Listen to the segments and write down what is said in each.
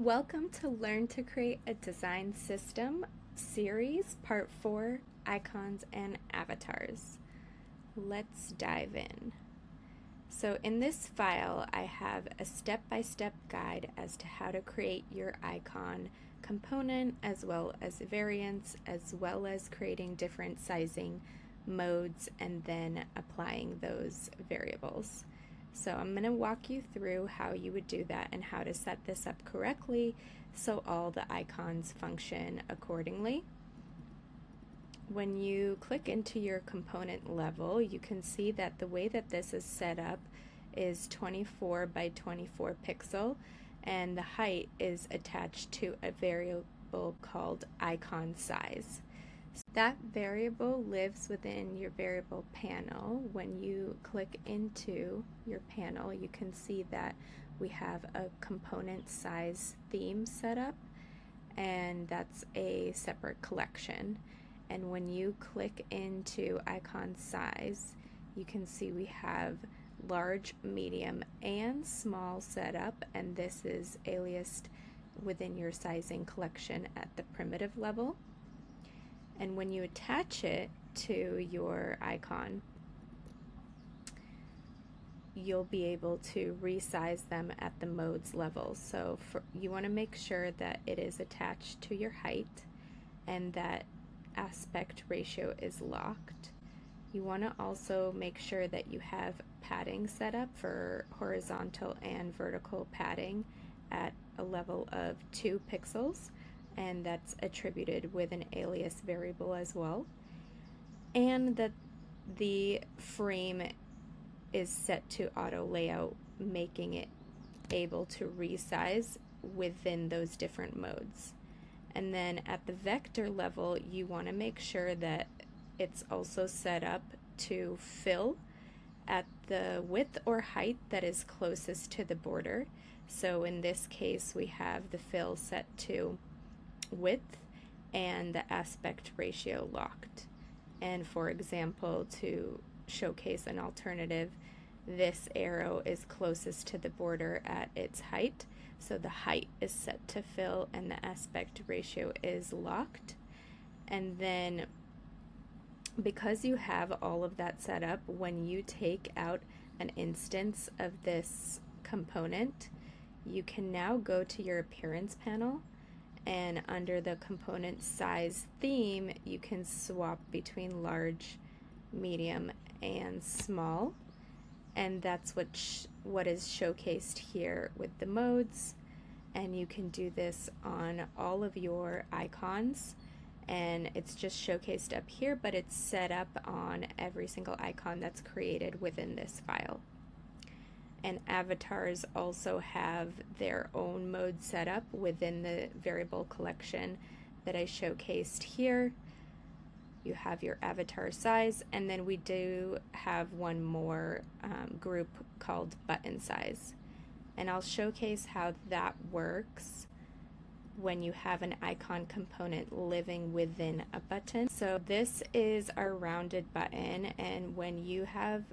Welcome to Learn to Create a Design System series, part 4, Icons and Avatars. Let's dive in. So in this file, I have a step-by-step guide as to how to create your icon component, as well as variants, as well as creating different sizing modes and then applying those variables. So I'm going to walk you through how you would do that and how to set this up correctly so all the icons function accordingly. When you click into your component level, you can see that the way that this is set up is 24 by 24 pixel, and the height is attached to a variable called icon size. That variable lives within your variable panel. When you click into your panel, you can see that we have a component size theme set up, and that's a separate collection. And when you click into icon size, you can see we have large, medium, and small set up, and this is aliased within your sizing collection at the primitive level. And when you attach it to your icon, you'll be able to resize them at the modes level. So you want to make sure that it is attached to your height and that aspect ratio is locked. You want to also make sure that you have padding set up for horizontal and vertical padding at a level of 2 pixels. And that's attributed with an alias variable as well, and that the frame is set to auto layout, making it able to resize within those different modes. And then at the vector level, you want to make sure that it's also set up to fill at the width or height that is closest to the border. So in this case, we have the fill set to width and the aspect ratio locked. And for example, to showcase an alternative, this arrow is closest to the border at its height, so the height is set to fill and the aspect ratio is locked. And then because you have all of that set up, when you take out an instance of this component, you can now go to your appearance panel, and under the component size theme, you can swap between large, medium, and small. And that's what is showcased here with the modes. And you can do this on all of your icons. And it's just showcased up here, but it's set up on every single icon that's created within this file. And avatars also have their own mode set up within the variable collection that I showcased here. You have your avatar size, and then we do have one more group called button size. And I'll showcase how that works when you have an icon component living within a button. So this is our rounded button, and when you have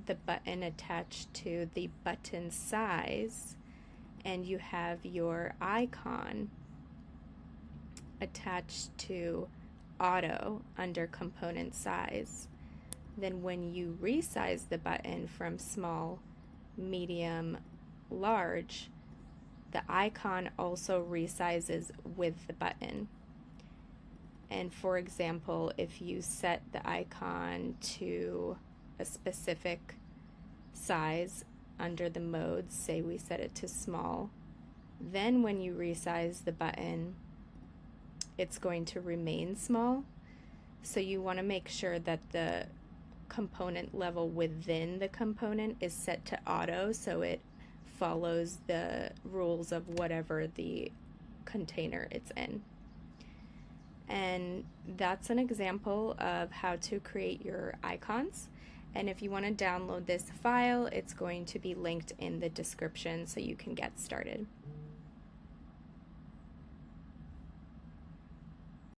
the button attached to the button size and you have your icon attached to auto under component size, then when you resize the button from small, medium, large, the icon also resizes with the button. And for example, if you set the icon to a specific size under the modes, say we set it to small, then when you resize the button, it's going to remain small. So you want to make sure that the component level within the component is set to auto, so it follows the rules of whatever the container it's in. And that's an example of how to create your icons. And if you want to download this file, it's going to be linked in the description so you can get started.